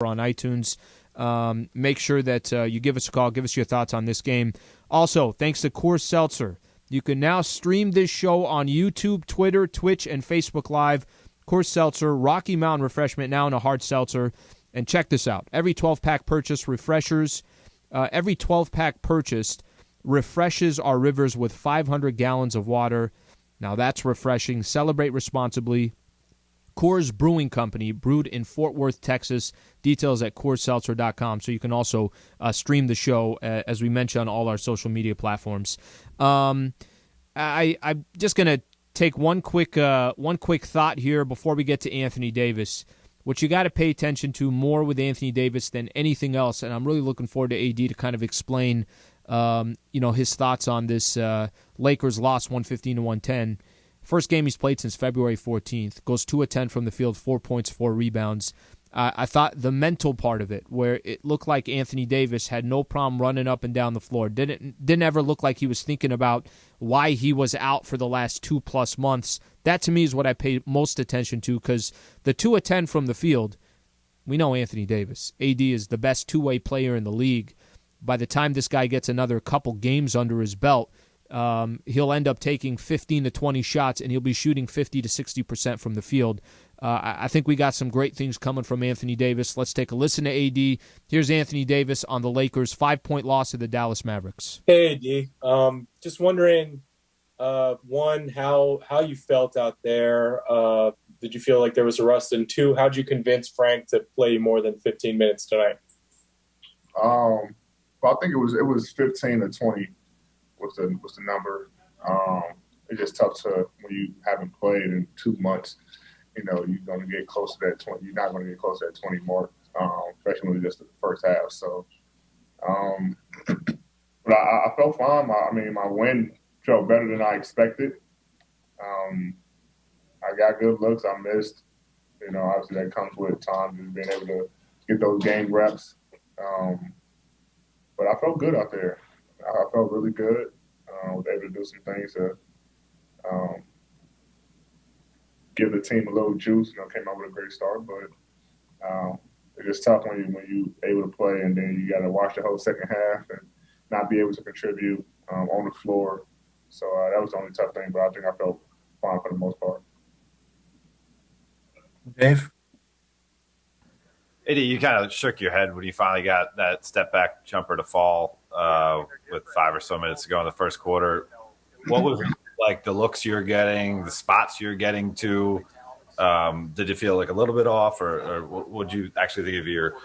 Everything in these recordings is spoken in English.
on iTunes. Make sure that you give us a call, give us your thoughts on this game. Also, thanks to Coors Seltzer, you can now stream this show on YouTube, Twitter, Twitch, and Facebook Live. Coors Seltzer, Rocky Mountain Refreshment, now in a hard seltzer. And check this out. Every 12-pack purchase refreshes our rivers with 500 gallons of water. Now that's refreshing. Celebrate responsibly. Coors Brewing Company, brewed in Fort Worth, Texas. Details at CoorsSeltzer.com. So you can also stream the show, as we mentioned, on all our social media platforms. I'm just going to take one quick thought here before we get to Anthony Davis. What you got to pay attention to more with Anthony Davis than anything else, and I'm really looking forward to AD to kind of explain his thoughts on this Lakers loss 115-110. First game he's played since February 14th. Goes 2 of 10 from the field, 4 points, 4 rebounds. I thought the mental part of it, where it looked like Anthony Davis had no problem running up and down the floor. Didn't ever look like he was thinking about why he was out for the last 2+ months. That, to me, is what I pay most attention to, because the 2 of 10 from the field, we know Anthony Davis. AD is the best two-way player in the league. By the time this guy gets another couple games under his belt, he'll end up taking 15 to 20 shots, and he'll be shooting 50 to 60% from the field. I think we got some great things coming from Anthony Davis. Let's take a listen to AD. Here's Anthony Davis on the Lakers' 5-point loss to the Dallas Mavericks. Hey, AD. Just wondering, one, how you felt out there. Did you feel like there was a rust? And two, how'd you convince Frank to play more than 15 minutes tonight? Well, I think it was 15 to 20 was the number. It's just tough to, when you haven't played in 2 months, you're going to get close to that 20. You're not going to get close to that 20 mark, especially when just the first half. So, but I felt fine. My win felt better than I expected. I got good looks. I missed. Obviously that comes with time, just being able to get those game reps. But I felt good out there. I felt really good. Was able to do some things to give the team a little juice. Came out with a great start, but it's just tough when you able to play and then you got to watch the whole second half and not be able to contribute on the floor. So that was the only tough thing, but I think I felt fine for the most part. Dave? Eddie, you kind of shook your head when you finally got that step-back jumper to fall with 5 or so minutes to go in the first quarter. What was like the looks you're getting, the spots you're getting to? Did you feel like a little bit off, or what would you actually think of your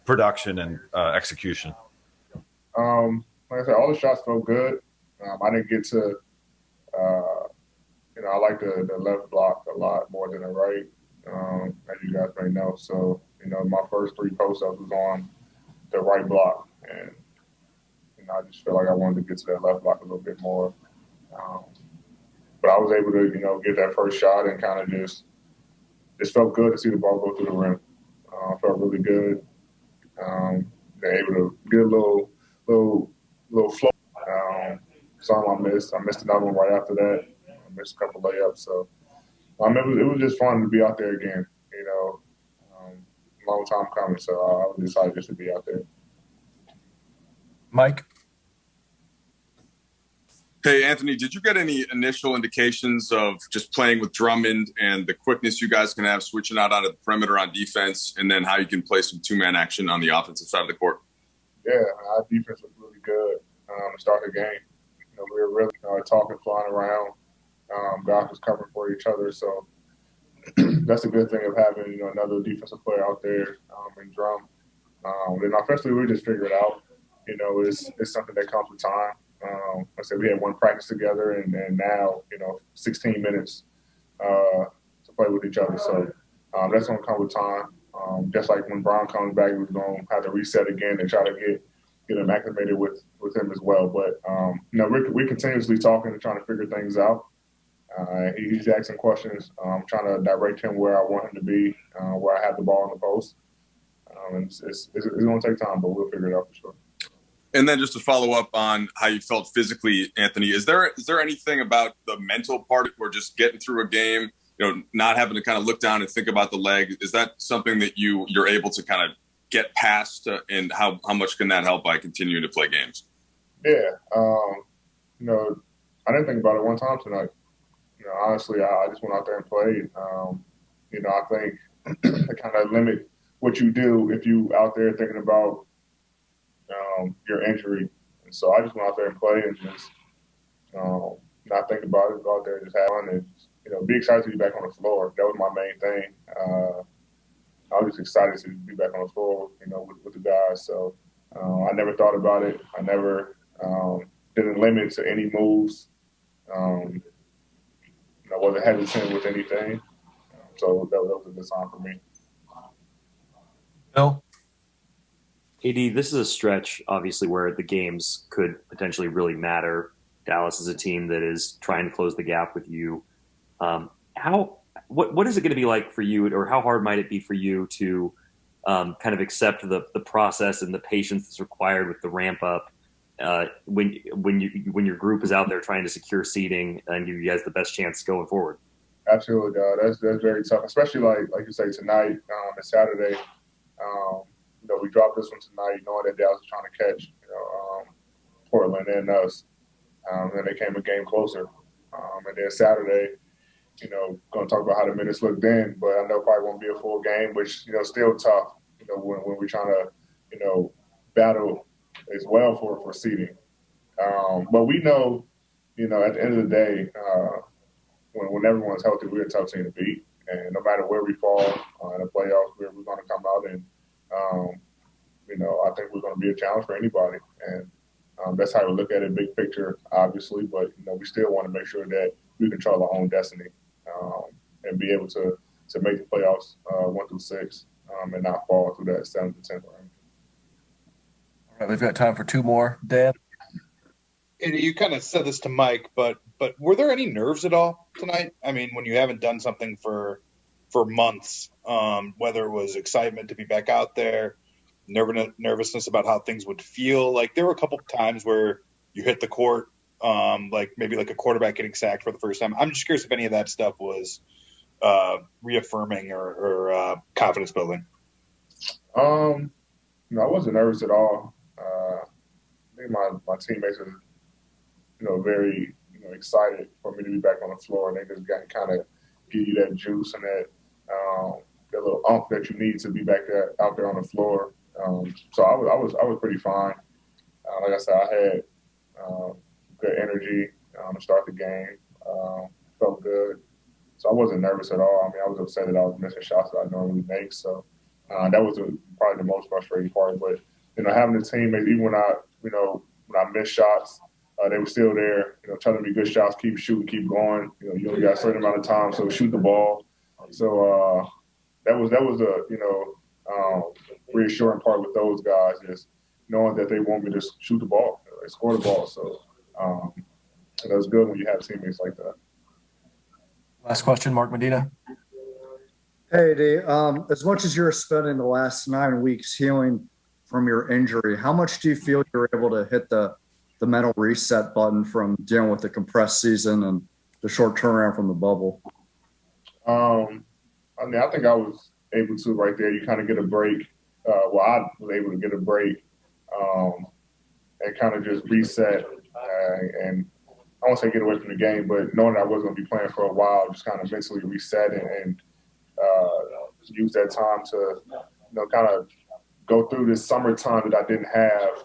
production and execution? Like I said, all the shots felt good. I didn't get to, I like the left block a lot more than the right, as you guys may know. So, my first 3 post-ups was on the right block, and I just felt like I wanted to get to that left block a little bit more. But I was able to, get that first shot and kind of just felt good to see the ball go through the rim. I felt really good. They're able to get a little flow. Some I missed. I missed another one right after that. I missed a couple layups. So it was just fun to be out there again. Long time coming. So I was excited just to be out there. Mike? Hey, Anthony, did you get any initial indications of just playing with Drummond and the quickness you guys can have switching out onto the perimeter on defense, and then how you can play some 2-man action on the offensive side of the court? Yeah, our defense was really good to start the game. We were really talking, flying around. Guys was covering for each other. So that's a good thing of having, another defensive player out there in Drum. And offensively, we just figure it out. It's something that comes with time. Like I said, we had one practice together, and now, 16 minutes to play with each other. So that's going to come with time. Just like when Brown comes back, we're going to have to reset again and try to get him acclimated with him as well. But, we're continuously talking and trying to figure things out. He's asking questions. I'm trying to direct him where I want him to be, where I have the ball in the post. It's going to take time, but we'll figure it out for sure. And then just to follow up on how you felt physically, Anthony, is there anything about the mental part where just getting through a game, not having to kind of look down and think about the leg, is that something that you're able to kind of get past, and how much can that help by continuing to play games? Yeah, I didn't think about it one time tonight. Honestly, I just went out there and played. I think it kind of limit what you do if you out there thinking about your injury. And so I just went out there and played and just not think about it, go out there and just have fun and, be excited to be back on the floor. That was my main thing. I was just excited to be back on the floor, with the guys. So I never thought about it. I never didn't limit to any moves. I wasn't hesitant with anything. So that was a good sign for me. Bill? AD, this is a stretch, obviously, where the games could potentially really matter. Dallas is a team that is trying to close the gap with you. What is it going to be like for you, or how hard might it be for you to kind of accept the process and the patience that's required with the ramp up when your group is out there trying to secure seeding and give you guys the best chance going forward? Absolutely, that's very tough, especially like you say tonight and Saturday. We dropped this one tonight, knowing that Dallas was trying to catch Portland and us, and they came a game closer. And then Saturday, going to talk about how the minutes looked then, but I know it probably won't be a full game, which still tough. When we're trying to battle as well for seeding. But we know, at the end of the day, when everyone's healthy, we're a tough team to beat. And no matter where we fall in the playoffs, we're going to come out and, I think we're going to be a challenge for anybody. And that's how we look at it, big picture, obviously. But, we still want to make sure that we control our own destiny and be able to make the playoffs 1 through 6 and not fall through that 7th to 10th range. All right, we've got time for 2 more. Dan? You kind of said this to Mike, but were there any nerves at all tonight? I mean, when you haven't done something for months, whether it was excitement to be back out there, nervousness about how things would feel. Like there were a couple of times where you hit the court, maybe like a quarterback getting sacked for the first time. I'm just curious if any of that stuff was reaffirming or confidence building. I wasn't nervous at all. I think my teammates are, very excited for me to be back on the floor, and they just got to kind of give you that juice and that little oomph that you need to be back there out there on the floor. So I was pretty fine. Like I said, I had good energy to start the game. Felt good, so I wasn't nervous at all. I mean, I was upset that I was missing shots that I normally make. So that was probably the most frustrating part. But having the teammates, even when I missed shots, they were still there, telling me good shots, keep shooting, keep going. You only got a certain amount of time, so shoot the ball. So that was a reassuring part with those guys, is knowing that they want me to shoot the ball, they score the ball. So it was good when you have teammates like that. Last question, Mark Medina. Hey, Dave, as much as you're spending the last 9 weeks healing from your injury, how much do you feel you're able to hit the mental reset button from dealing with the compressed season and the short turnaround from the bubble? I think I was able to right there. You kind of get a break. I was able to get a break and kind of just reset. And I won't say get away from the game, but knowing that I wasn't going to be playing for a while, just kind of mentally reset and use that time to, kind of go through this summertime that I didn't have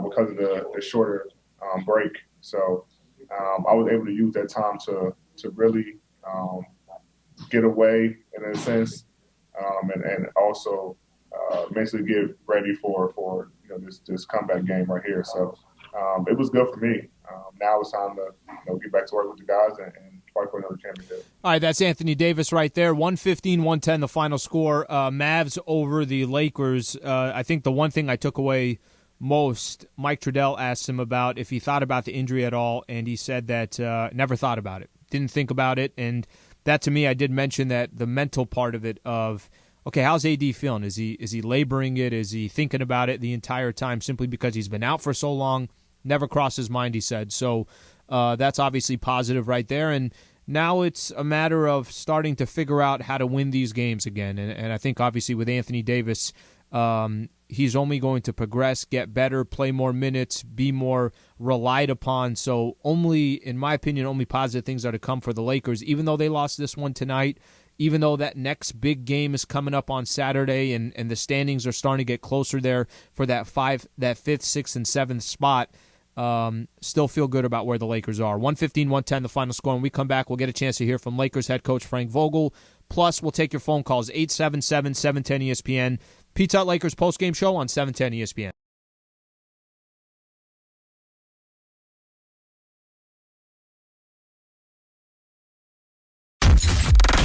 because of the shorter break. So I was able to use that time to really get away in a sense, and also mentally get ready for this comeback game right here. So it was good for me. Now it's time to get back to work with the guys and fight for another championship. All right, that's Anthony Davis right there. 115-110 the final score. Mavs over the Lakers. I think the one thing I took away most, Mike Trudell asked him about if he thought about the injury at all, and he said that never thought about it, didn't think about it. And that, to me, I did mention that the mental part of it of, okay, how's AD feeling? Is he laboring it? Is he thinking about it the entire time simply because he's been out for so long? Never crossed his mind, he said. So that's obviously positive right there. And now it's a matter of starting to figure out how to win these games again. And I think, obviously, with Anthony Davis He's only going to progress, get better, play more minutes, be more relied upon. So in my opinion, only positive things are to come for the Lakers, even though they lost this one tonight, even though that next big game is coming up on Saturday and the standings are starting to get closer there for that 5th, 6th, and 7th spot. Still feel good about where the Lakers are. 115-110 the final score. When we come back, we'll get a chance to hear from Lakers head coach Frank Vogel. Plus, we'll take your phone calls, 877-710-ESPN. Pizza Hut Lakers postgame show on 710 ESPN.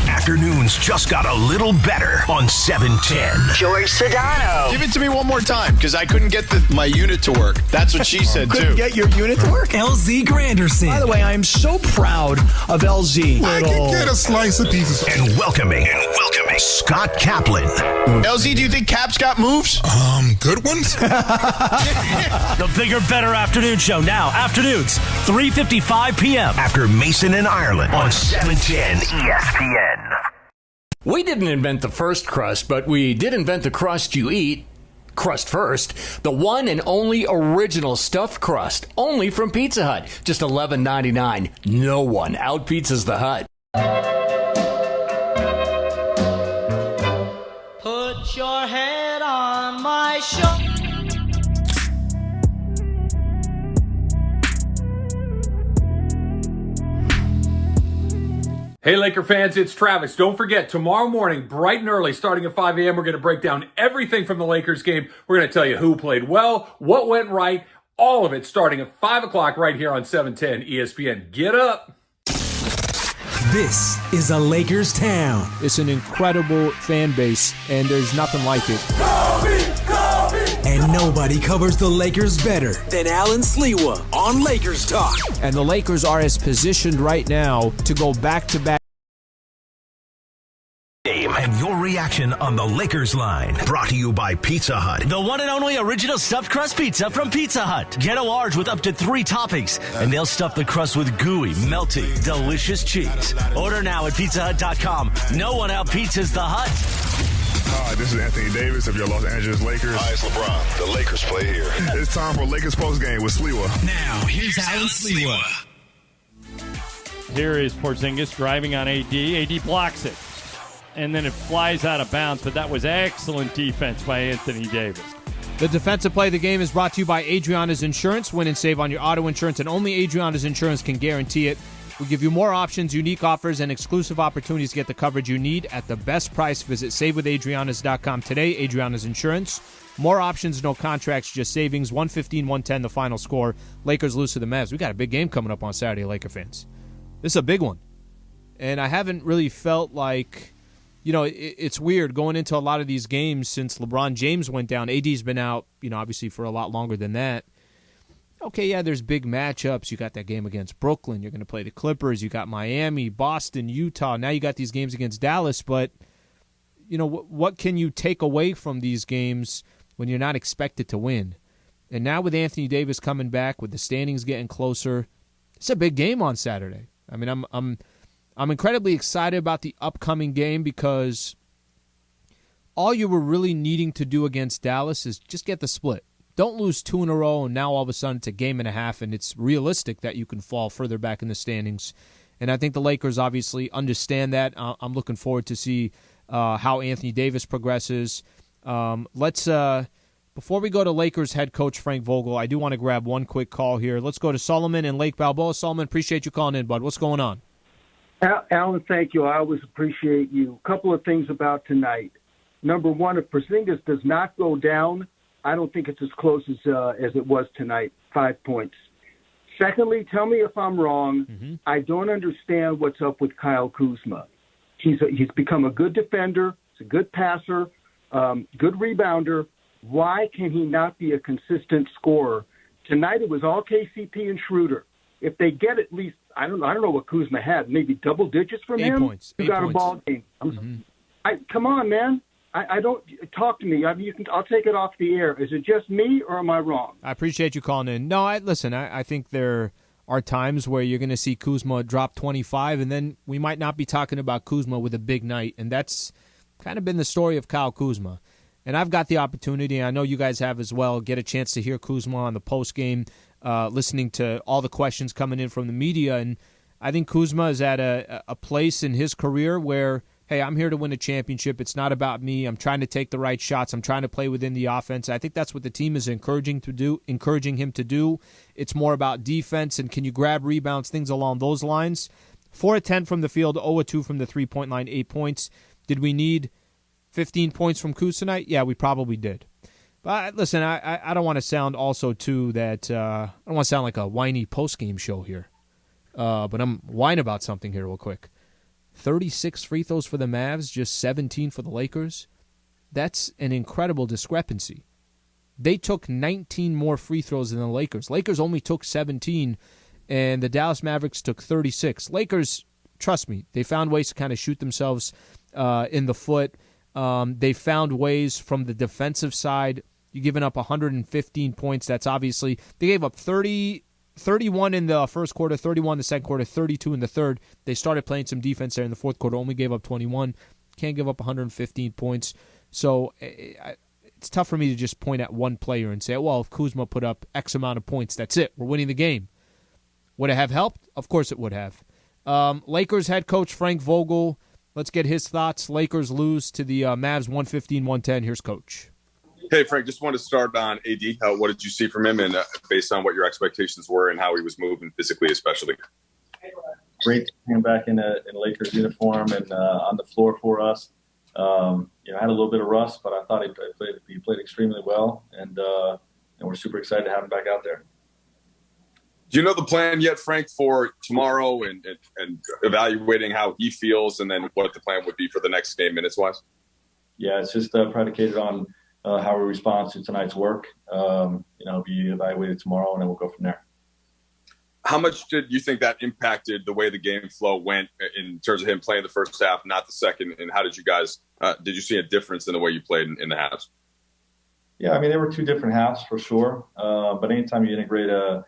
Afternoons just got a little better on 710. George Sedano. Give it to me one more time, because I couldn't get my unit to work. That's what she said, Couldn't too. get your unit to work? LZ Granderson. By the way, I am so proud of LZ. I can get a slice of pizza. And welcoming Scott Kaplan. LZ, do you think Cap's got moves? Good ones? The bigger, better afternoon show now. Afternoons, 3:55 p.m. After Mason and Ireland on 710 ESPN. We didn't invent the first crust, but we did invent the crust you eat. Crust first. The one and only original stuffed crust. Only from Pizza Hut. Just $11.99. No one out-pizzas the Hut. Put your head on my shoulder. Hey, Laker fans, it's Travis. Don't forget, tomorrow morning, bright and early, starting at 5 a.m., we're going to break down everything from the Lakers game. We're going to tell you who played well, what went right, all of it starting at 5 o'clock right here on 710 ESPN. Get up. This is a Lakers town. It's an incredible fan base, and there's nothing like it. And nobody covers the Lakers better than Allen Sliwa on Lakers Talk. And the Lakers are as positioned right now to go back-to-back. And your reaction on the Lakers line. Brought to you by Pizza Hut. The one and only original stuffed crust pizza from Pizza Hut. Get a large with up to 3 toppings, and they'll stuff the crust with gooey, melty, delicious cheese. Order now at pizzahut.com. No one out-pizzas the Hut. Hi, this is Anthony Davis of your Los Angeles Lakers. Hi, it's LeBron. The Lakers play here. It's time for Lakers postgame with Sliwa. Now, here's Allen Sliwa. Here is Porzingis driving on AD. AD blocks it. And then it flies out of bounds, but that was excellent defense by Anthony Davis. The defensive play of the game is brought to you by Adriana's Insurance. Win and save on your auto insurance, and only Adriana's Insurance can guarantee it. We give you more options, unique offers, and exclusive opportunities to get the coverage you need at the best price. Visit SaveWithAdrianas.com today. Adriana's Insurance. More options, no contracts, just savings. 115-110 the final score. Lakers lose to the Mavs. We got a big game coming up on Saturday, Laker fans. This is a big one. And I haven't really felt like... it's weird going into a lot of these games since LeBron James went down. AD's been out, obviously for a lot longer than that. Okay, yeah, there's big matchups. You got that game against Brooklyn. You're going to play the Clippers. You got Miami, Boston, Utah. Now you got these games against Dallas. But, what can you take away from these games when you're not expected to win? And now with Anthony Davis coming back, with the standings getting closer, it's a big game on Saturday. I mean, I'm incredibly excited about the upcoming game because all you were really needing to do against Dallas is just get the split. Don't lose 2 in a row, and now all of a sudden it's a game and a half, and it's realistic that you can fall further back in the standings. And I think the Lakers obviously understand that. I'm looking forward to see how Anthony Davis progresses. Before we go to Lakers head coach Frank Vogel, I do want to grab one quick call here. Let's go to Solomon in Lake Balboa. Solomon, appreciate you calling in, bud. What's going on? Alan, thank you. I always appreciate you. A couple of things about tonight. Number one, if Porzingis does not go down, I don't think it's as close as it was tonight, 5 points. Secondly, tell me if I'm wrong. Mm-hmm. I don't understand what's up with Kyle Kuzma. He's become a good defender. He's a good passer, good rebounder. Why can he not be a consistent scorer? Tonight it was all KCP and Schroeder. If they get at least, I don't know what Kuzma had, maybe double digits from 8 him. points. You got points. A ball game. Come on, man. I don't talk to me. I'll take it off the air. Is it just me or am I wrong? I appreciate you calling in. No, listen. I think there are times where you're going to see Kuzma drop 25, and then we might not be talking about Kuzma with a big night, and that's kind of been the story of Kyle Kuzma. And I've got the opportunity, I know you guys have as well, get a chance to hear Kuzma on the postgame, listening to all the questions coming in from the media. And I think Kuzma is at a place in his career where, hey, I'm here to win a championship. It's not about me. I'm trying to take the right shots. I'm trying to play within the offense. I think that's what the team is encouraging him to do. It's more about defense and can you grab rebounds, things along those lines. 4 of 10 from the field, 0 of 2 from the three-point line, 8 points. Did we need 15 points from Kuz tonight? Yeah, we probably did. But listen, I don't want to sound also too that I don't want to sound like a whiny post-game show here. But I'm whining about something here real quick. 36 free throws for the Mavs, just 17 for the Lakers. That's an incredible discrepancy. They took 19 more free throws than the Lakers. Lakers only took 17, and the Dallas Mavericks took 36. Lakers, trust me, they found ways to kind of shoot themselves in the foot. They found ways from the defensive side. You're giving up 115 points. That's obviously, they gave up 31 in the first quarter, 31 in the second quarter, 32 in the third. They started playing some defense there in the fourth quarter, only gave up 21. Can't give up 115 points. So it's tough for me to just point at one player and say, well, if Kuzma put up X amount of points, that's it. We're winning the game. Would it have helped? Of course it would have. Lakers head coach Frank Vogel, let's get his thoughts. Lakers lose to the Mavs 115-110. Here's Coach. Hey, Frank, just wanted to start on AD. What did you see from him, and based on what your expectations were and how he was moving physically especially? Great to see him back in a Lakers uniform and on the floor for us. I had a little bit of rust, but I thought he played extremely well, and we're super excited to have him back out there. Do you know the plan yet, Frank, for tomorrow and evaluating how he feels and then what the plan would be for the next game minutes-wise? Yeah, it's just predicated on how we respond to tonight's work. Be evaluated tomorrow, and then we'll go from there. How much did you think that impacted the way the game flow went in terms of him playing the first half, not the second? And how did you guys did you see a difference in the way you played in the halves? Yeah, I mean, there were two different halves for sure. But anytime you integrate a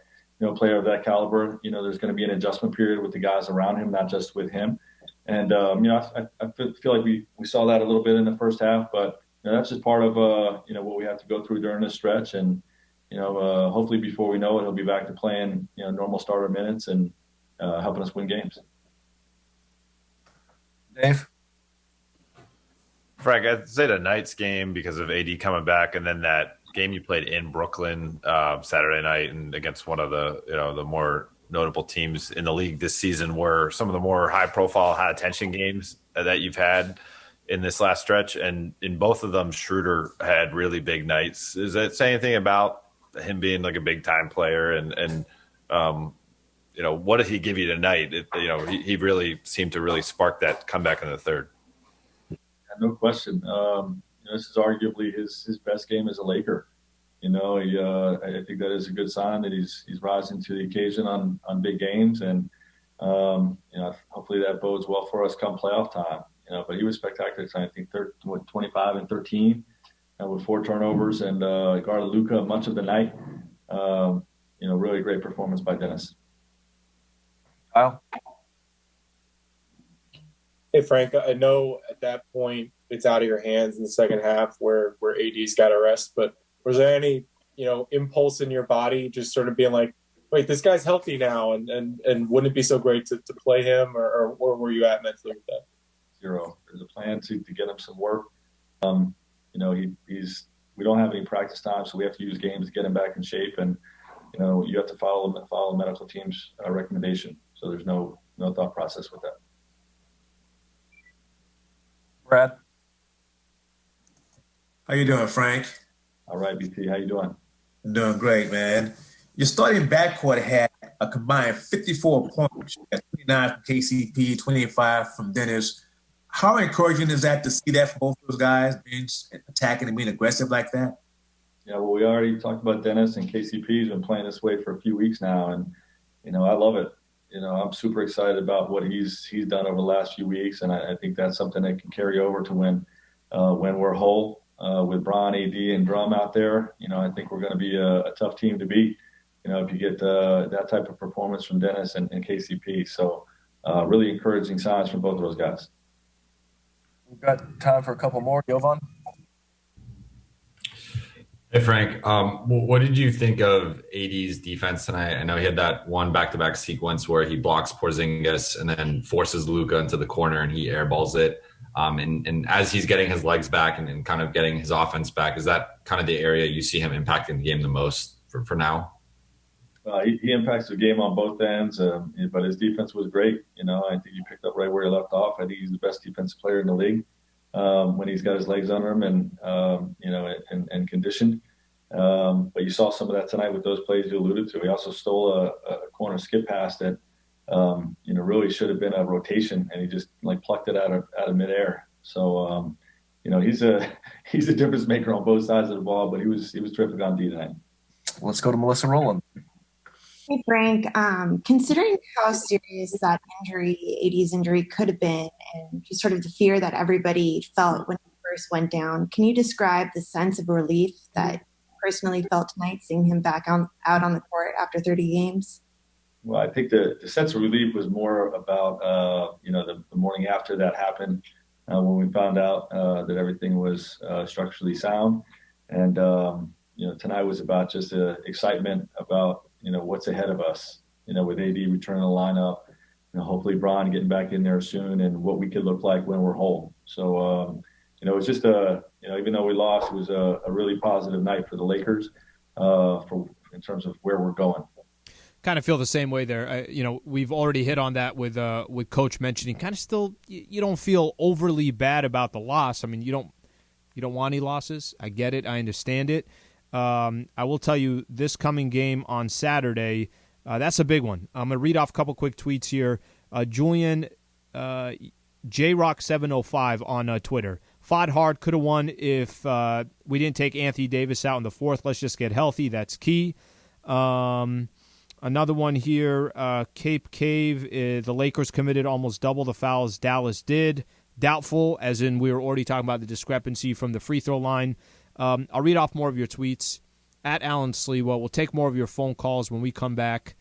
player of that caliber, there's going to be an adjustment period with the guys around him, not just with him. And I feel like we saw that a little bit in the first half, but that's just part of what we have to go through during this stretch. And hopefully before we know it, he'll be back to playing normal starter minutes and helping us win games. Dave? Frank, I'd say tonight's game because of AD coming back, and then that game you played in Brooklyn Saturday night and against one of the more notable teams in the league this season were some of the more high-profile, high-attention games that you've had in this last stretch. And in both of them, Schroeder had really big nights. Does that say anything about him being like a big-time player? And what did he give you tonight? He really seemed to really spark that comeback in the third. No question. This is arguably his best game as a Laker. I think that is a good sign that he's rising to the occasion on big games, and hopefully that bodes well for us come playoff time. But he was spectacular tonight. I think 25 and 13 with 4 turnovers and guarded Luka much of the night. Really great performance by Dennis. Kyle? Hey, Frank, I know at that point it's out of your hands in the second half where AD's got to rest, but was there any, impulse in your body just sort of being like, wait, this guy's healthy now, and wouldn't it be so great to play him, or where were you at mentally with that? Zero. There's a plan to get him some work. We don't have any practice time, so we have to use games to get him back in shape, and you have to follow the medical team's recommendation. So there's no thought process with that. Brad? How you doing, Frank? All right, BT. How you doing? I'm doing great, man. Your starting backcourt had a combined 54 points. 29 from KCP, 25 from Dennis. How encouraging is that to see that from both those guys being attacking and being aggressive like that? Yeah, well, we already talked about Dennis, and KCP's been playing this way for a few weeks now, and I love it. I'm super excited about what he's done over the last few weeks, and I think that's something that can carry over to when we're whole with Bron, AD, and Drum out there. I think we're going to be a tough team to beat. If you get that type of performance from Dennis and KCP, so really encouraging signs from both of those guys. We've got time for a couple more. Jovan? Hey, Frank. What did you think of AD's defense tonight? I know he had that one back-to-back sequence where he blocks Porzingis and then forces Luka into the corner and he airballs it. And as he's getting his legs back and kind of getting his offense back, is that kind of the area you see him impacting the game the most for now? He impacts the game on both ends, but his defense was great. I think he picked up right where he left off. I think he's the best defensive player in the league when he's got his legs under him and conditioned. But you saw some of that tonight with those plays you alluded to. He also stole a corner skip pass that really should have been a rotation, and he just plucked it out of midair. So he's a difference maker on both sides of the ball. But he was terrific on D tonight. Let's go to Melissa Rowland. Hey, Frank, considering how serious that AD's injury could have been, and just sort of the fear that everybody felt when he first went down, can you describe the sense of relief that you personally felt tonight, seeing him back out on the court after 30 games? Well, I think the sense of relief was more about, the morning after that happened, when we found out that everything was structurally sound. And, tonight was about just excitement about, what's ahead of us, with AD returning the lineup, hopefully Bron getting back in there soon and what we could look like when we're whole. So, it's just even though we lost, it was a really positive night for the Lakers in terms of where we're going. Kind of feel the same way there. We've already hit on that with Coach mentioning kind of still you don't feel overly bad about the loss. I mean, you don't want any losses. I get it. I understand it. I will tell you this coming game on Saturday, that's a big one. I'm going to read off a couple quick tweets here. Julian JRock705 on Twitter. Fought hard, could have won if we didn't take Anthony Davis out in the fourth. Let's just get healthy. That's key. Another one here, Cape Cave, the Lakers committed almost double the fouls Dallas did. Doubtful, as in we were already talking about the discrepancy from the free throw line. I'll read off more of your tweets. At Allen Sliwa, we'll take more of your phone calls when we come back.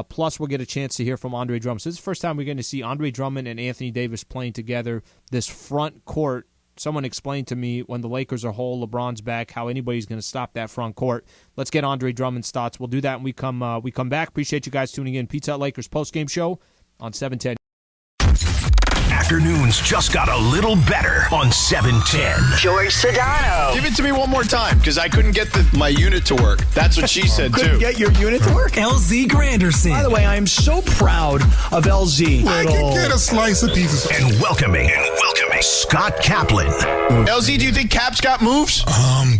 Plus, we'll get a chance to hear from Andre Drummond. So this is the first time we're going to see Andre Drummond and Anthony Davis playing together. This front court, someone explained to me when the Lakers are whole, LeBron's back, how anybody's going to stop that front court. Let's get Andre Drummond's thoughts. We'll do that when we come back. Appreciate you guys tuning in. Pizza Hut Lakers postgame show on 710. Afternoons just got a little better on 710. George Sedano. Give it to me one more time, because I couldn't get my unit to work. That's what she said, too. Couldn't get your unit to work? LZ Granderson. By the way, I am so proud of LZ. I can get a slice of pizza. And welcoming Scott Kaplan. LZ, do you think Cap's got moves?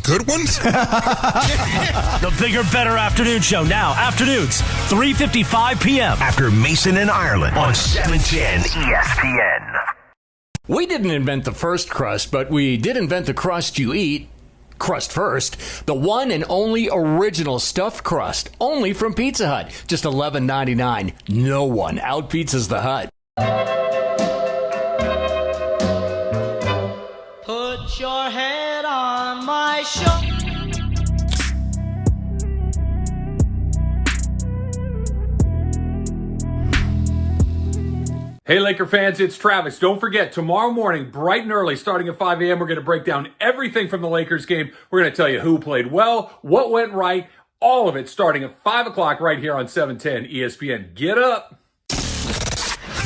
Good ones? The bigger, better afternoon show now. Afternoons, 3:55 p.m. After Mason and Ireland on 710 ESPN. We didn't invent the first crust, but we did invent the crust you eat. Crust first. The one and only original stuffed crust. Only from Pizza Hut. Just $11.99. No one out-pizzas the Hut. Put your head on my shoulder. Hey, Laker fans, it's Travis. Don't forget, tomorrow morning, bright and early, starting at 5 a.m., we're going to break down everything from the Lakers game. We're going to tell you who played well, what went right, all of it starting at 5 o'clock right here on 710 ESPN. Get up.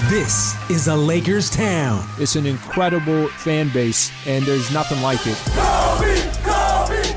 This is a Lakers town. It's an incredible fan base, and there's nothing like it.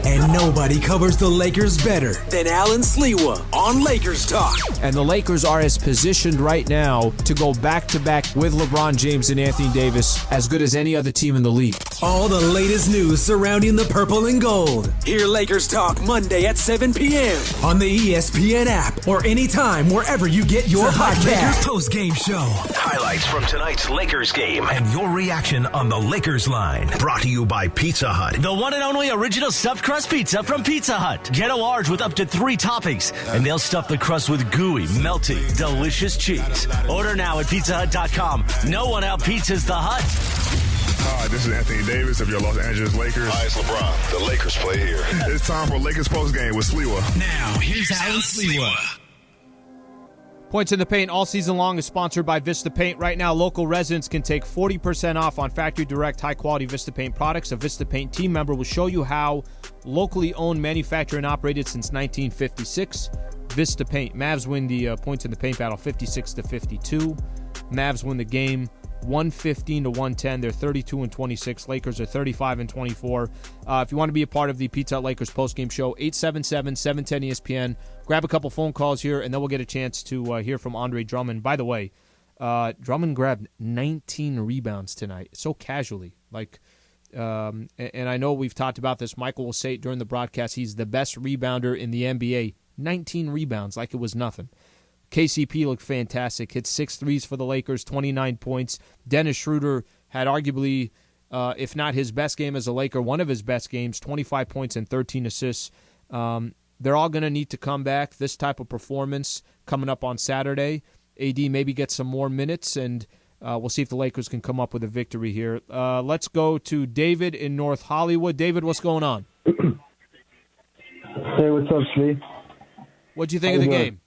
And nobody covers the Lakers better than Allen Sliwa on Lakers Talk. And the Lakers are as positioned right now to go back-to-back with LeBron James and Anthony Davis as good as any other team in the league. All the latest news surrounding the purple and gold. Hear Lakers Talk Monday at 7 p.m. on the ESPN app or anytime wherever you get your podcast. Lakers post-game show. Highlights from tonight's Lakers game and your reaction on the Lakers line. Brought to you by Pizza Hut. The one and only original stuffed crust pizza from Pizza Hut. Get a large with up to 3 toppings, and they'll stuff the crust with gooey, melty, delicious cheese. Order now at pizzahut.com. No one out pizzas the Hut. Hi, this is Anthony Davis of your Los Angeles Lakers. Hi, it's LeBron. The Lakers play here. It's time for Lakers postgame with Sliwa. Now, here's Allen Sliwa. Points in the Paint all season long is sponsored by Vista Paint. Right now, local residents can take 40% off on factory direct high-quality Vista Paint products. A Vista Paint team member will show you how. Locally owned, manufactured, and operated since 1956. Vista Paint. Mavs win the points in the paint battle 56-52. Mavs win the game 115-110. They're 32-26. Lakers are 35-24. If you want to be a part of the Pizza Hut Lakers postgame show, 877-710-ESPN. Grab a couple phone calls here, and then we'll get a chance to hear from Andre Drummond. By the way, Drummond grabbed 19 rebounds tonight, so casually. And I know we've talked about this. Michael will say it during the broadcast. He's the best rebounder in the NBA. 19 rebounds, like it was nothing. KCP looked fantastic. Hit 6 threes for the Lakers, 29 points. Dennis Schroeder had arguably, if not his best game as a Laker, one of his best games, 25 points and 13 assists. They're all going to need to come back. This type of performance coming up on Saturday. AD maybe gets some more minutes, and we'll see if the Lakers can come up with a victory here. Let's go to David in North Hollywood. David, what's going on? Hey, what's up, Slee? What'd you think of the game?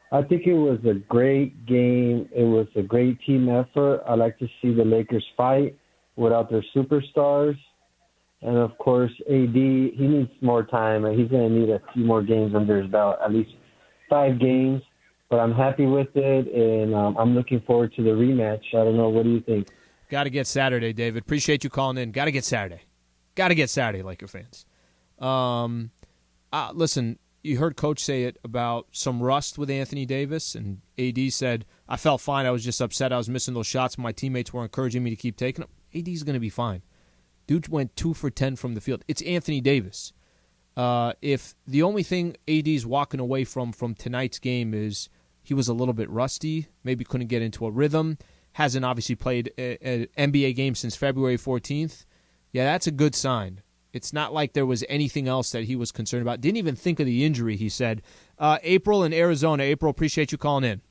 I think it was a great game. It was a great team effort. I like to see the Lakers fight without their superstars. And, of course, AD, he needs more time. And he's going to need a few more games under his belt, at least 5 games. But I'm happy with it, and I'm looking forward to the rematch. I don't know. What do you think? Got to get Saturday, David. Appreciate you calling in. Got to get Saturday. Got to get Saturday, Laker fans. Listen, you heard Coach say it about some rust with Anthony Davis, and AD said, I felt fine. I was just upset I was missing those shots. My teammates were encouraging me to keep taking them. AD's going to be fine. Dude went 2 for 10 from the field. It's Anthony Davis. If the only thing AD's walking away from tonight's game is he was a little bit rusty, maybe couldn't get into a rhythm, hasn't obviously played an NBA game since February 14th, yeah, that's a good sign. It's not like there was anything else that he was concerned about. Didn't even think of the injury, he said. April in Arizona. April, appreciate you calling in.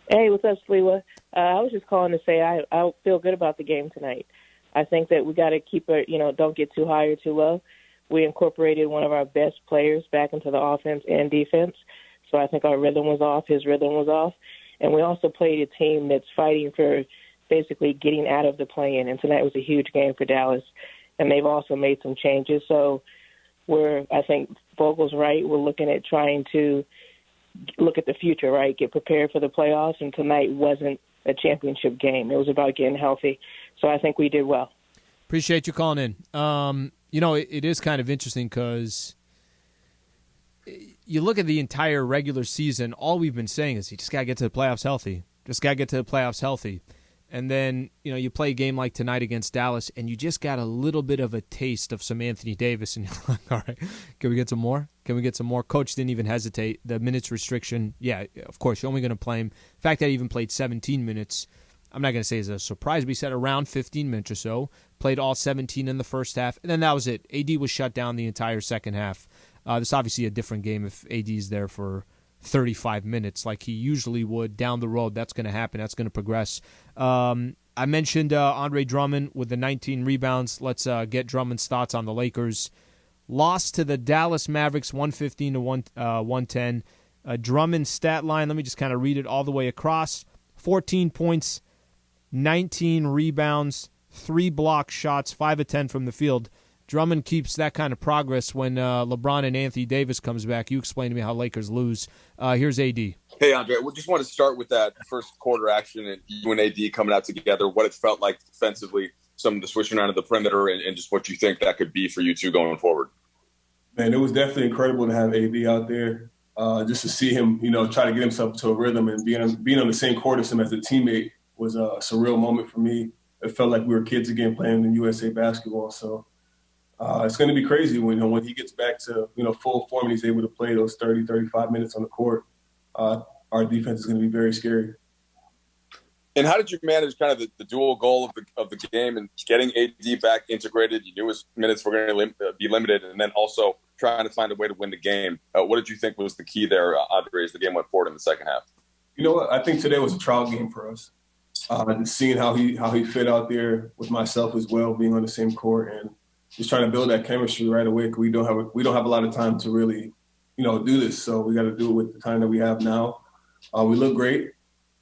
Hey, what's up, Sliwa? I was just calling to say I feel good about the game tonight. I think that we got to keep it, don't get too high or too low. We incorporated one of our best players back into the offense and defense. So I think our rhythm was off, his rhythm was off. And we also played a team that's fighting for basically getting out of the play-in. And tonight was a huge game for Dallas. And they've also made some changes. So I think Vogel's right. We're looking at trying to look at the future, right, get prepared for the playoffs. And tonight wasn't a championship game. It was about getting healthy. So I think we did well. Appreciate you calling in. It is kind of interesting because you look at the entire regular season, all we've been saying is you just got to get to the playoffs healthy. Just got to get to the playoffs healthy. And then, you play a game like tonight against Dallas, and you just got a little bit of a taste of some Anthony Davis, and you're like, all right, can we get some more? Can we get some more? Coach didn't even hesitate. The minutes restriction, yeah, of course, you're only going to play him. The fact that he even played 17 minutes, I'm not going to say is a surprise, but he said around 15 minutes or so, played all 17 in the first half, and then that was it. AD was shut down the entire second half. This is obviously a different game if AD's there for 35 minutes like he usually would down the road. That's going to happen. That's going to progress. I mentioned Andre Drummond with the 19 rebounds. Let's get Drummond's thoughts on the Lakers. Lost to the Dallas Mavericks 115-110. Drummond's stat line, let me just kind of read it all the way across. 14 points, 19 rebounds, 3 block shots, 5 of 10 from the field. Drummond keeps that kind of progress when LeBron and Anthony Davis comes back. You explain to me how Lakers lose. Here's AD. Hey, Andre, we just want to start with that first quarter action and you and AD coming out together, what it felt like defensively, some of the switching out of the perimeter, and just what you think that could be for you two going forward. Man, it was definitely incredible to have AD out there, just to see him, try to get himself to a rhythm and being on the same court as him as a teammate was a surreal moment for me. It felt like we were kids again playing in USA basketball. So it's going to be crazy when he gets back to, full form and he's able to play those 30, 35 minutes on the court. Our defense is going to be very scary. And how did you manage kind of the dual goal of the game and getting AD back integrated? You knew his minutes were going to be limited, and then also trying to find a way to win the game. What did you think was the key there, Andre, as the game went forward in the second half? You know what? I think today was a trial game for us. Seeing how he fit out there with myself as well, being on the same court, and just trying to build that chemistry right away. Because we don't have a lot of time to really do this. So we got to do it with the time that we have now. We look great.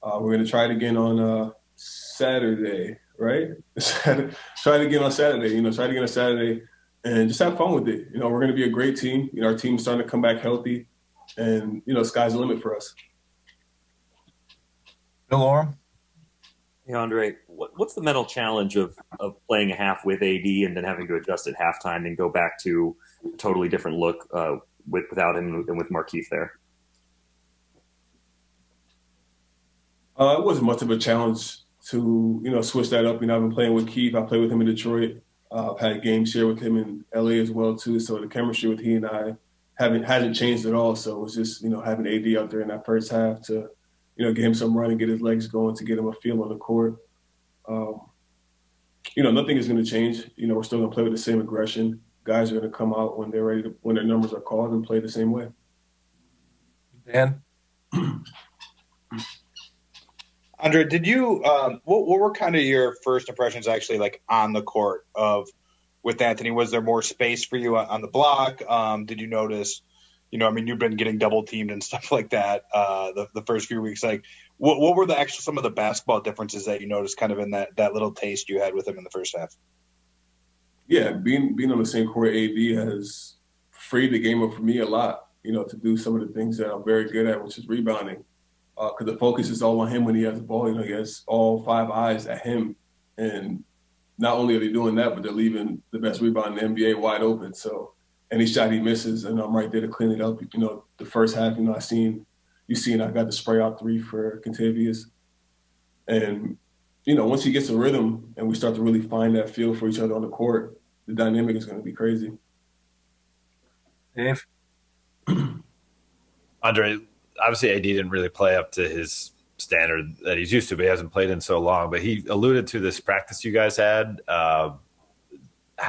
We're going to try it again on Saturday, right? Try it again on Saturday, try it again on Saturday and just have fun with it. We're going to be a great team. Our team's starting to come back healthy and, sky's the limit for us. Bill Oram? Hey, Andre, what's the mental challenge of playing a half with AD and then having to adjust at halftime and go back to a totally different look without him and with Markieff there? It wasn't much of a challenge to, switch that up. I've been playing with Keith. I played with him in Detroit. I've had games share with him in LA as well, too. So the chemistry with he and I hasn't changed at all. So it's just, having AD out there in that first half to, get him some run and get his legs going to get him a feel on the court. Nothing is going to change. We're still going to play with the same aggression. Guys are going to come out when they're ready when their numbers are called and play the same way. Dan? Andre, did you what were kind of your first impressions actually like on the court with Anthony? Was there more space for you on the block? Did you notice, you've been getting double teamed and stuff like that the first few weeks. Like, what were some of the basketball differences that you noticed kind of in that little taste you had with him in the first half? Yeah, being on the same court, AD has freed the game up for me a lot, to do some of the things that I'm very good at, which is rebounding. Because the focus is all on him when he has the ball. He has all 5 eyes at him. And not only are they doing that, but they're leaving the best rebound in the NBA wide open. So any shot he misses, and I'm right there to clean it up. The first half, I got the spray out 3 for Contavious. And, once he gets a rhythm and we start to really find that feel for each other on the court, the dynamic is going to be crazy. Dave? Andre, obviously AD didn't really play up to his standard that he's used to, but he hasn't played in so long. But he alluded to this practice you guys had. How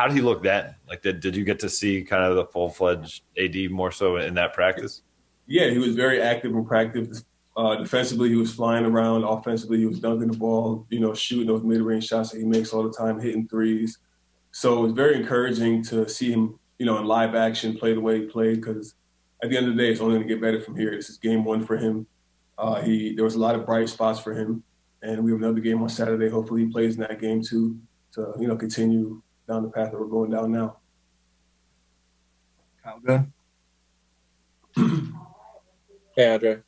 did he look then? Like, did you get to see kind of the full-fledged AD more so in that practice? Yeah, he was very active in practice. Defensively, he was flying around. Offensively, he was dunking the ball, shooting those mid-range shots that he makes all the time, hitting threes. So it was very encouraging to see him, in live action play the way he played because at the end of the day, it's only going to get better from here. This is game 1 for him. There was a lot of bright spots for him, and we have another game on Saturday. Hopefully he plays in that game too to, continue down the path that we're going down now. Kyle, good. Hey, Andre.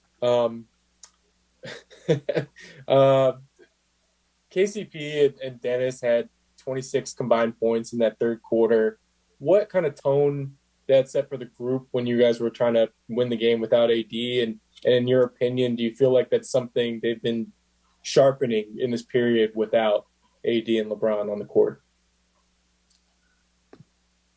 KCP and Dennis had 26 combined points in that third quarter. What kind of tone that set for the group when you guys were trying to win the game without AD? And in your opinion, do you feel like that's something they've been sharpening in this period without AD and LeBron on the court?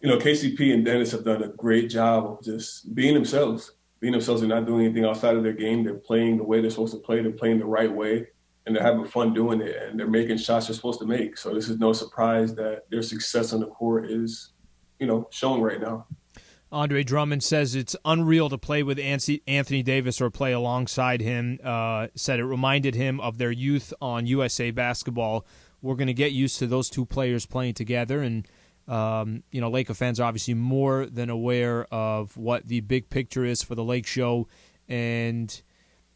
KCP and Dennis have done a great job of just being themselves and not doing anything outside of their game. They're playing the way they're supposed to play. They're playing the right way, and they're having fun doing it, and they're making shots they're supposed to make. So this is no surprise that their success on the court is, showing right now. Andre Drummond says it's unreal to play with Anthony Davis or play alongside him. Said it reminded him of their youth on USA Basketball. We're going to get used to those two players playing together. And, Laker fans are obviously more than aware of what the big picture is for the Lake Show. And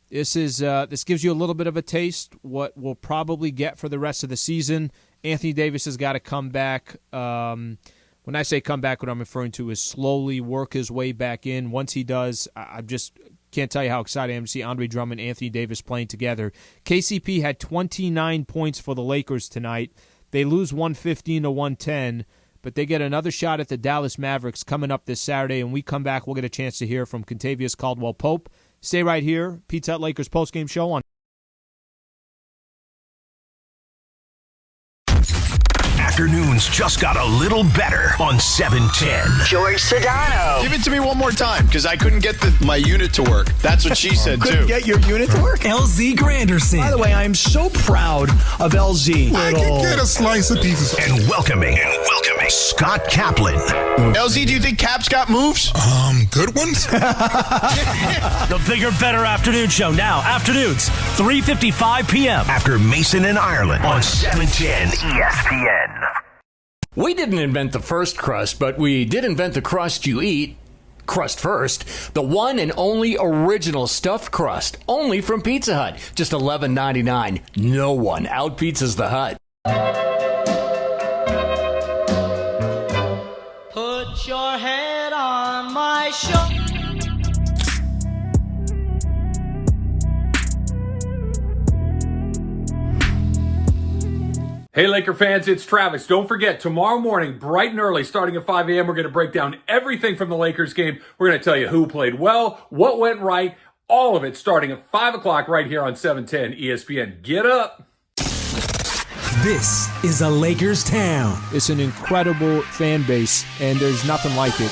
this gives you a little bit of a taste what we'll probably get for the rest of the season. Anthony Davis has got to come back. When I say come back, what I'm referring to is slowly work his way back in. Once he does, I just can't tell you how excited I am to see Andre Drummond and Anthony Davis playing together. KCP had 29 points for the Lakers tonight. They lose 115-110, but they get another shot at the Dallas Mavericks coming up this Saturday. And we come back, we'll get a chance to hear from Contavious Caldwell-Pope. Stay right here. Pizza Hut Lakers postgame show on. Afternoons just got a little better on 710. George Sedano. Give it to me one more time, because I couldn't get my unit to work. That's what she said, Couldn't too. get your unit to work? LZ Granderson. By the way, I am so proud of LZ. I can get a slice of pizza. And welcoming Scott Kaplan. LZ, do you think Cap's got moves? Good ones? The bigger, better afternoon show now. Afternoons, 3:55 p.m. After Mason and Ireland on 710 ESPN. We didn't invent the first crust, but we did invent the crust you eat. crust first. The one and only original stuffed crust, only from Pizza Hut. Just $11.99. No one out-pizzas the Hut. Put your head on my shoulder. Hey, Laker fans, it's Travis. Don't forget, tomorrow morning, bright and early, starting at 5 a.m., we're going to break down everything from the Lakers game. We're going to tell you who played well, what went right, all of it starting at 5 o'clock right here on 710 ESPN. Get up. This is a Lakers town. It's an incredible fan base, and there's nothing like it.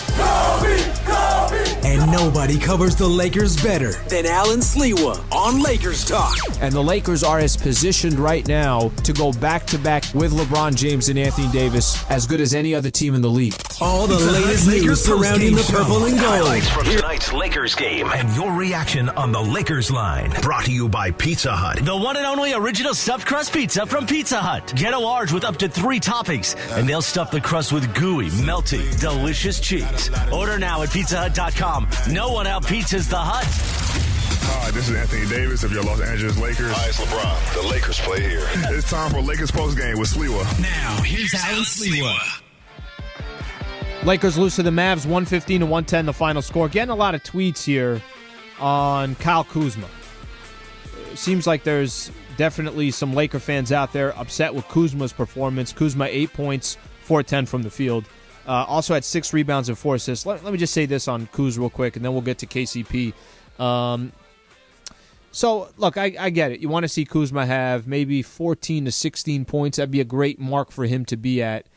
And nobody covers the Lakers better than Allen Sliwa on Lakers Talk. And the Lakers are as positioned right now to go back-to-back with LeBron James and Anthony Davis as good as any other team in the league. All the latest news surrounding the purple and gold. Highlights from tonight's Lakers game and your reaction on the Lakers line. Brought to you by Pizza Hut. The one and only original stuffed crust pizza from Pizza Hut. Get a large with up to 3 toppings, and they'll stuff the crust with gooey, melty, delicious cheese. Order now at pizzahut.com. No one out pizzas the Hut. Hi, this is Anthony Davis of your Los Angeles Lakers. Hi, it's LeBron. The Lakers play here. It's time for Lakers Postgame with Sliwa. Now, here's Allen Sliwa. Lakers lose to the Mavs, 115-110 the final score. Getting a lot of tweets here on Kyle Kuzma. It seems like there's definitely some Laker fans out there upset with Kuzma's performance. Kuzma, 8 points, 4-10 from the field. Also had 6 rebounds and 4 assists. Let me just say this on Kuz real quick, and then we'll get to KCP. So, look, I get it. You want to see Kuzma have maybe 14 to 16 points. That'd be a great mark for him to be at.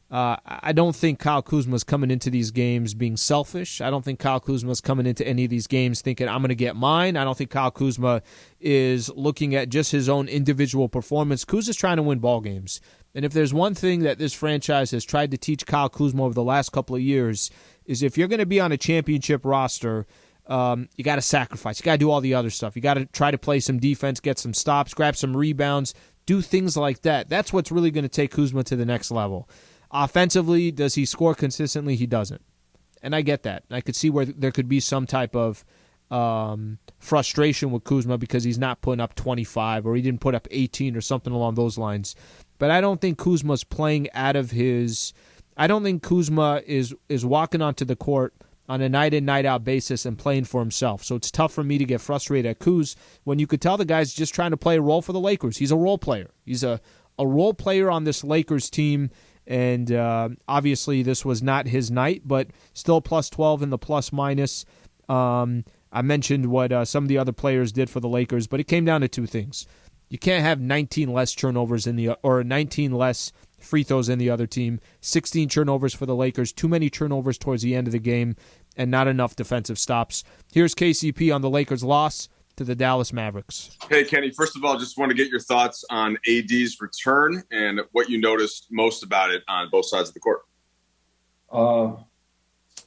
I don't think Kyle Kuzma's coming into these games being selfish. I don't think Kyle Kuzma's coming into any of these games thinking, I'm going to get mine. I don't think Kyle Kuzma is looking at just his own individual performance. Kuzma's trying to win ball games. And if there's one thing that this franchise has tried to teach Kyle Kuzma over the last couple of years is if you're going to be on a championship roster, you got to sacrifice. You got to do all the other stuff. You got to try to play some defense, get some stops, grab some rebounds, do things like that. That's what's really going to take Kuzma to the next level. Offensively, does he score consistently? He doesn't. And I get that. I could see where there could be some type of frustration with Kuzma because he's not putting up 25 or he didn't put up 18 or something along those lines. But I don't think Kuzma's playing out of his – I don't think Kuzma is walking onto the court on a night-in, night-out basis and playing for himself. So it's tough for me to get frustrated at Kuz when you could tell the guy's just trying to play a role for the Lakers. He's a role player. He's a role player on this Lakers team, and obviously this was not his night, but still plus 12 in the plus-minus. I mentioned what some of the other players did for the Lakers, but it came down to 2 things. You can't have 19 less turnovers or 19 less free throws in the other team, 16 turnovers for the Lakers, too many turnovers towards the end of the game, and not enough defensive stops. Here's KCP on the Lakers' loss to the Dallas Mavericks. Hey, Kenny, first of all, just want to get your thoughts on AD's return and what you noticed most about it on both sides of the court. I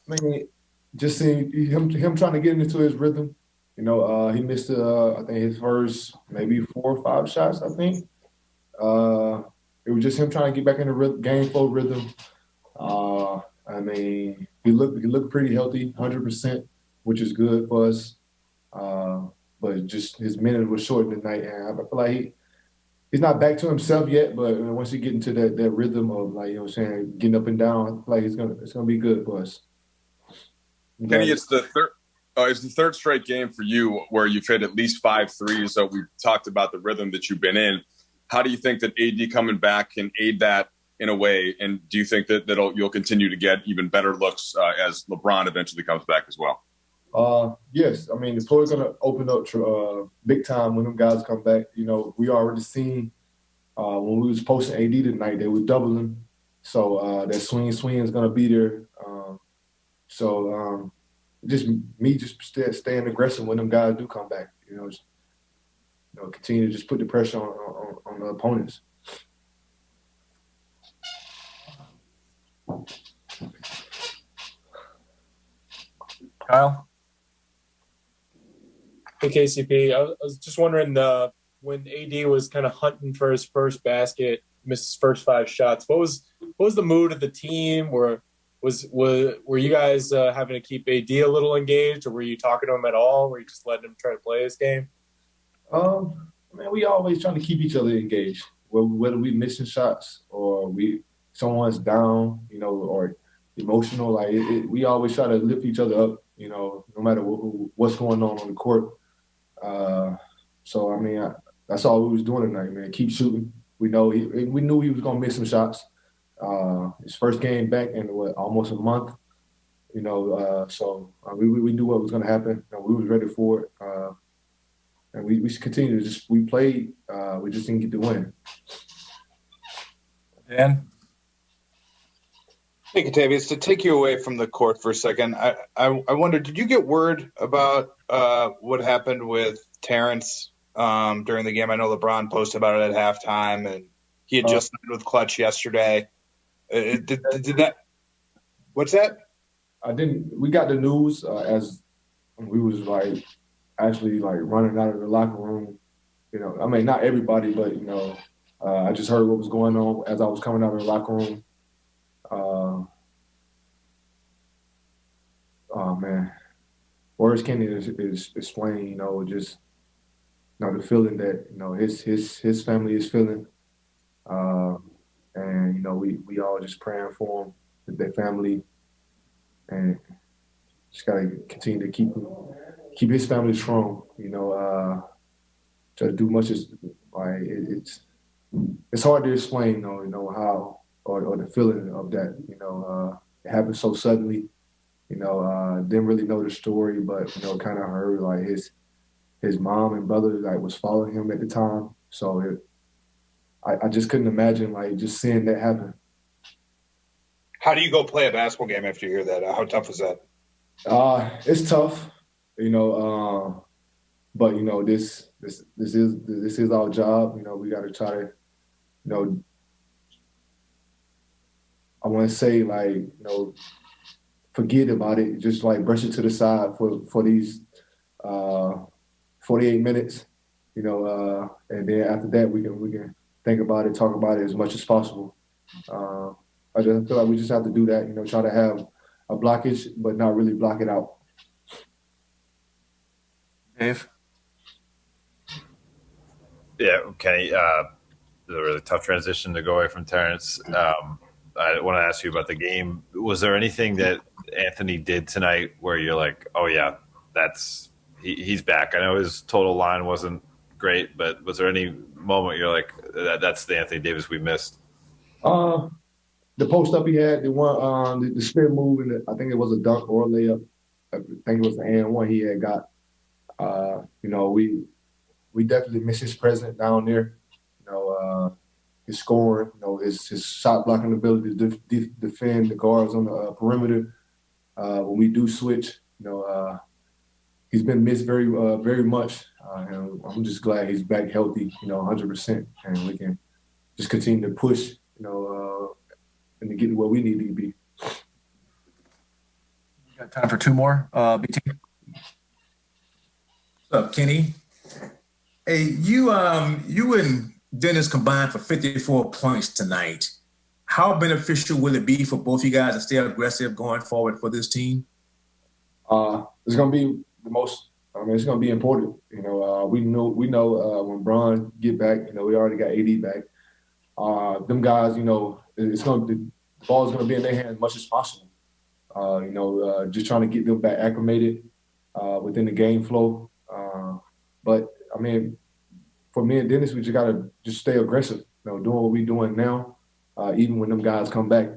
mean, just seeing him trying to get into his rhythm. You know, he missed, I think, his first maybe 4 or 5 shots, I think. It was just him trying to get back in the game flow rhythm. I mean, he looked pretty healthy, 100%, which is good for us. But just his minute was short tonight, and I feel like he's not back to himself yet. But once he get into that rhythm of, like, you know what I'm saying, getting up and down, I feel like it's gonna be good for us. Kenny, it's the third straight game for you where you've hit at least 5 threes. So we've talked about the rhythm that you've been in. How do you think that AD coming back can aid that in a way? And do you think that you'll continue to get even better looks as LeBron eventually comes back as well? Yes. I mean, the floor is going to open up big time when them guys come back. You know, we already seen when we was posting AD tonight, they were doubling. So that swing is going to be there. Just staying aggressive when them guys do come back. You know, continue to just put the pressure on the opponents. Kyle? Hey, KCP. I was just wondering, when AD was kind of hunting for his first basket, missed his first 5 shots, what was the mood of the team? Were Were you guys having to keep AD a little engaged, or were you talking to him at all? Were you just letting him try to play his game? Man, we always trying to keep each other engaged. Whether we missing shots or someone's down, or emotional, like we always try to lift each other up, no matter what's going on the court. So I mean, that's all we was doing tonight, man. Keep shooting. We knew he was gonna miss some shots. His first game back in almost a month, so we knew what was gonna happen. We was ready for it. And we continue to we played. We just didn't get the win. Dan? Hey, Katavius, to take you away from the court for a second, I wonder, did you get word about what happened with Terrence during the game? I know LeBron posted about it at halftime, and he had just signed with Clutch yesterday. Did that – what's that? I didn't – we got the news as we was, actually running out of the locker room. I mean, not everybody, but, I just heard what was going on as I was coming out of the locker room. Oh, man. Words can't is explain, just, the feeling that, his family is feeling. And, we all just praying for him, their family, and just got to continue to keep his family strong, try to do much as, it's hard to explain, how, or the feeling of that, it happened so suddenly. Didn't really know the story, but kind of heard his mom and brother was following him at the time. So I just couldn't imagine just seeing that happen. How do you go play a basketball game after you hear that? How tough is that? It's tough, but this is our job. We got to try to, I want to say forget about it, just brush it to the side for these 48 minutes, and then after that we can think about it, talk about it as much as possible. I just feel like we just have to do that, try to have a blockage, but not really block it out. Dave? Yeah, Kenny, it's a really tough transition to go away from Terrence. I want to ask you about the game. Was there anything that Anthony did tonight where you're like, oh, yeah, he's back? I know his total line wasn't great, but was there any moment you're like, that's the Anthony Davis we missed? The post-up he had, the one, the spin move, and I think it was a dunk or a layup. I think it was the and one he had got. We definitely miss his presence down there. His scoring, his shot blocking ability to defend the guards on the perimeter. When we do switch, he's been missed very, very much. And I'm just glad he's back healthy, 100%, and we can just continue to push, and to get to where we need to be. Got time for two more, BT. What's up, Kenny? Hey, you and Dennis combined for 54 points tonight. How beneficial will it be for both you guys to stay aggressive going forward for this team? It's going to be the most. It's going to be important. We know when Bron get back. We already got AD back. Them guys, the ball is going to be in their hands as much as possible. Just trying to get them back acclimated within the game flow. But for me and Dennis, we just got to just stay aggressive. Doing what we're doing now, even when them guys come back.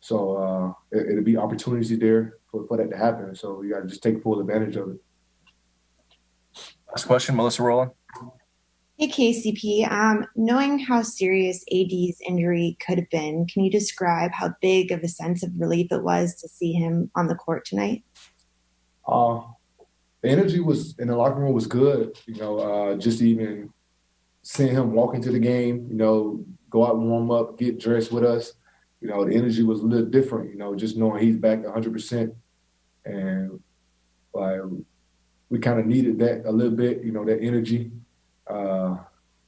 So it'll be opportunities there for that to happen. So we got to just take full advantage of it. Last question, Melissa Rowland. Hey, KCP. Knowing how serious AD's injury could have been, can you describe how big of a sense of relief it was to see him on the court tonight? The energy was in the locker room was good. Just even seeing him walk into the game, go out and warm up, get dressed with us. The energy was a little different. Just knowing he's back 100%, and we kind of needed that a little bit. That energy.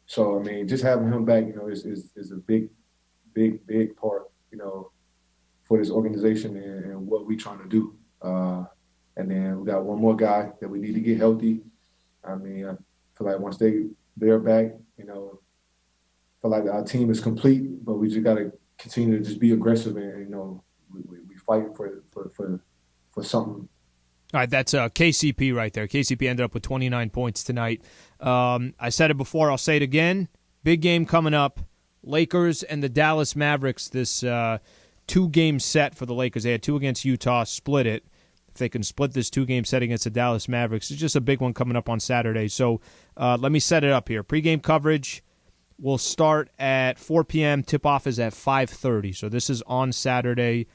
So just having him back, is a big part. for this organization and what we're trying to do. And then we got one more guy that we need to get healthy. I mean, I feel like once they're back, I feel like our team is complete, but we just got to continue to just be aggressive and we fight for something. All right, that's KCP right there. KCP ended up with 29 points tonight. I said it before, I'll say it again. Big game coming up. Lakers and the Dallas Mavericks, this 2-game set for the Lakers. They had 2 against Utah, split it. If they can split this 2-game set against the Dallas Mavericks, it's just a big one coming up on Saturday. So let me set it up here. Pre-game coverage will start at 4 p.m. Tip-off is at 5:30. So this is on Saturday.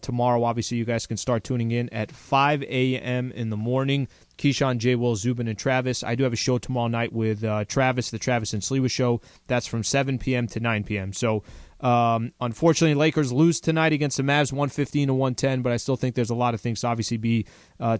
Tomorrow, obviously, you guys can start tuning in at 5 a.m. in the morning. Keyshawn, J. Will, Zubin, and Travis. I do have a show tomorrow night with Travis, the Travis and Sliwa Show. That's from 7 p.m. to 9 p.m. So, unfortunately, Lakers lose tonight against the Mavs, 115-110, but I still think there's a lot of things to obviously be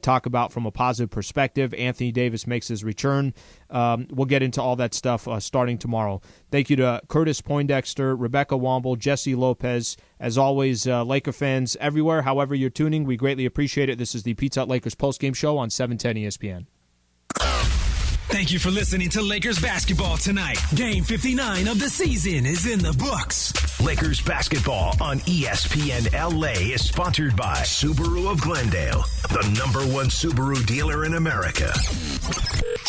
talk about from a positive perspective. Anthony Davis makes his return. We'll get into all that stuff starting tomorrow. Thank you to Curtis Poindexter, Rebecca Womble, Jesse Lopez. As always, Laker fans everywhere, however you're tuning, we greatly appreciate it. This is the Pizza Hut Lakers postgame show on 710 ESPN. Thank you for listening to Lakers basketball tonight. Game 59 of the season is in the books. Lakers basketball on ESPN LA is sponsored by Subaru of Glendale, the #1 Subaru dealer in America.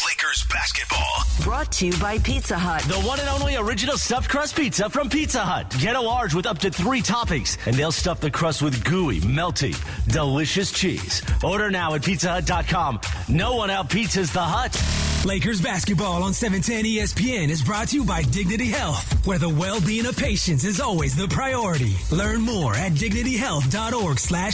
Lakers basketball. Brought to you by Pizza Hut. The one and only original stuffed crust pizza from Pizza Hut. Get a large with up to 3 toppings, and they'll stuff the crust with gooey, melty, delicious cheese. Order now at pizzahut.com. No one out-pizzas the Hut. Lakers basketball on 710 ESPN is brought to you by Dignity Health, where the well-being of patients is always the priority. Learn more at dignityhealth.org/